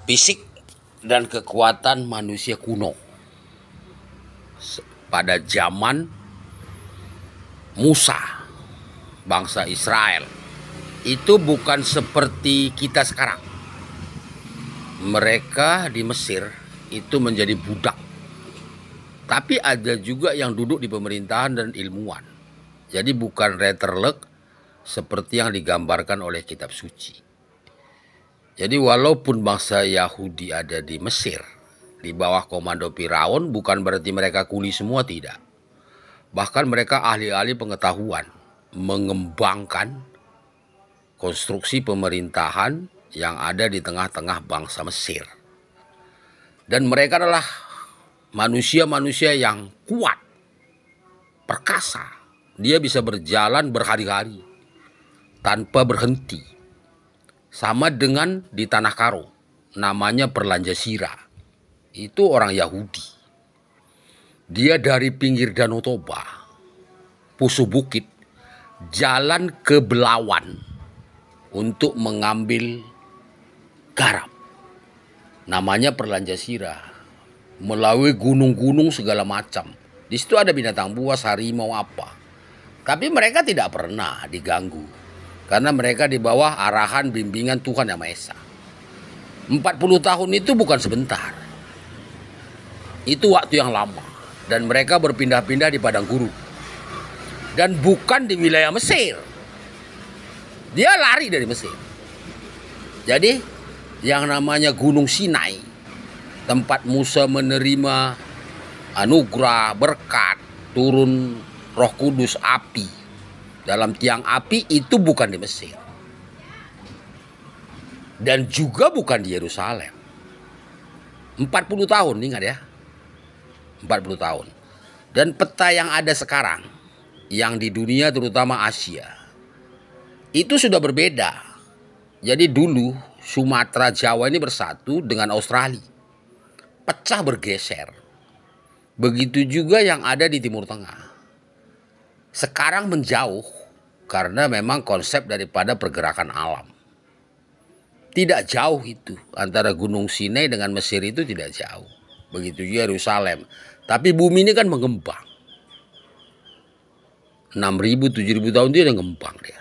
fisik dan kekuatan manusia kuno pada zaman Musa, bangsa Israel. Itu bukan seperti kita sekarang. Mereka di Mesir itu menjadi budak. Tapi ada juga yang duduk di pemerintahan dan ilmuwan. Jadi bukan Letterlek seperti yang digambarkan oleh kitab suci. Jadi walaupun bangsa Yahudi ada di Mesir, di bawah komando Firaun, bukan berarti mereka kuli semua, tidak. Bahkan mereka ahli-ahli pengetahuan, mengembangkan konstruksi pemerintahan yang ada di tengah-tengah bangsa Mesir. Dan mereka adalah manusia-manusia yang kuat, perkasa. Dia bisa berjalan berhari-hari tanpa berhenti. Sama dengan di Tanah Karo, namanya Perlanjasira. Itu orang Yahudi. Dia dari pinggir Danau Toba, Pusuh Bukit, jalan ke Belawan untuk mengambil garam. Namanya Perlanjasira. Melalui gunung-gunung segala macam. Di situ ada binatang buas, harimau apa. Tapi mereka tidak pernah diganggu. Karena mereka di bawah arahan bimbingan Tuhan Yang Maha Esa. 40 tahun itu bukan sebentar. Itu waktu yang lama. Dan mereka berpindah-pindah di padang gurun. Dan bukan di wilayah Mesir. Dia lari dari Mesir. Jadi yang namanya Gunung Sinai, tempat Musa menerima anugerah, berkat, turun Roh Kudus, api dalam tiang api, itu bukan di Mesir. Dan juga bukan di Yerusalem. 40 tahun, ingat ya. 40 tahun. Dan peta yang ada sekarang, yang di dunia terutama Asia, itu sudah berbeda. Jadi dulu Sumatera, Jawa ini bersatu dengan Australia. Pecah bergeser. Begitu juga yang ada di Timur Tengah. Sekarang menjauh karena memang konsep daripada pergerakan alam. Tidak jauh itu. Antara Gunung Sinai dengan Mesir itu tidak jauh. Begitu juga Yerusalem. Tapi bumi ini kan mengembang. 6.000, 7.000 tahun dia mengembang dia.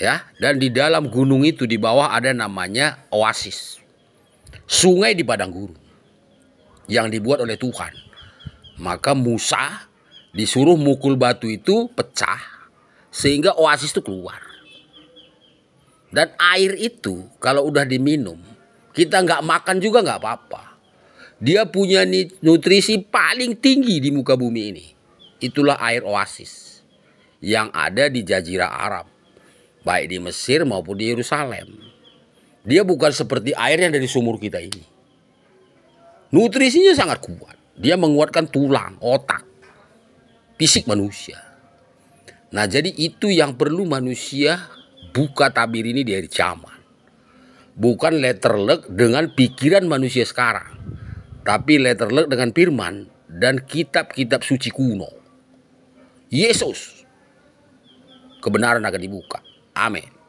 Ya, dan di dalam gunung itu di bawah ada namanya oasis. Sungai di padang gurun yang dibuat oleh Tuhan. Maka Musa disuruh mukul batu itu pecah sehingga oasis itu keluar. Dan air itu kalau udah diminum, kita nggak makan juga nggak apa-apa. Dia punya nutrisi paling tinggi di muka bumi ini. Itulah air oasis yang ada di Jazirah Arab, baik di Mesir maupun di Yerusalem. Dia bukan seperti air yang dari sumur kita ini. Nutrisinya sangat kuat. Dia menguatkan tulang, otak, fisik manusia. Nah, jadi itu yang perlu manusia buka tabir ini dari zaman. Bukan Letterlek dengan pikiran manusia sekarang, tapi Letterlek dengan firman dan kitab-kitab suci kuno. Yesus, kebenaran akan dibuka. Amin.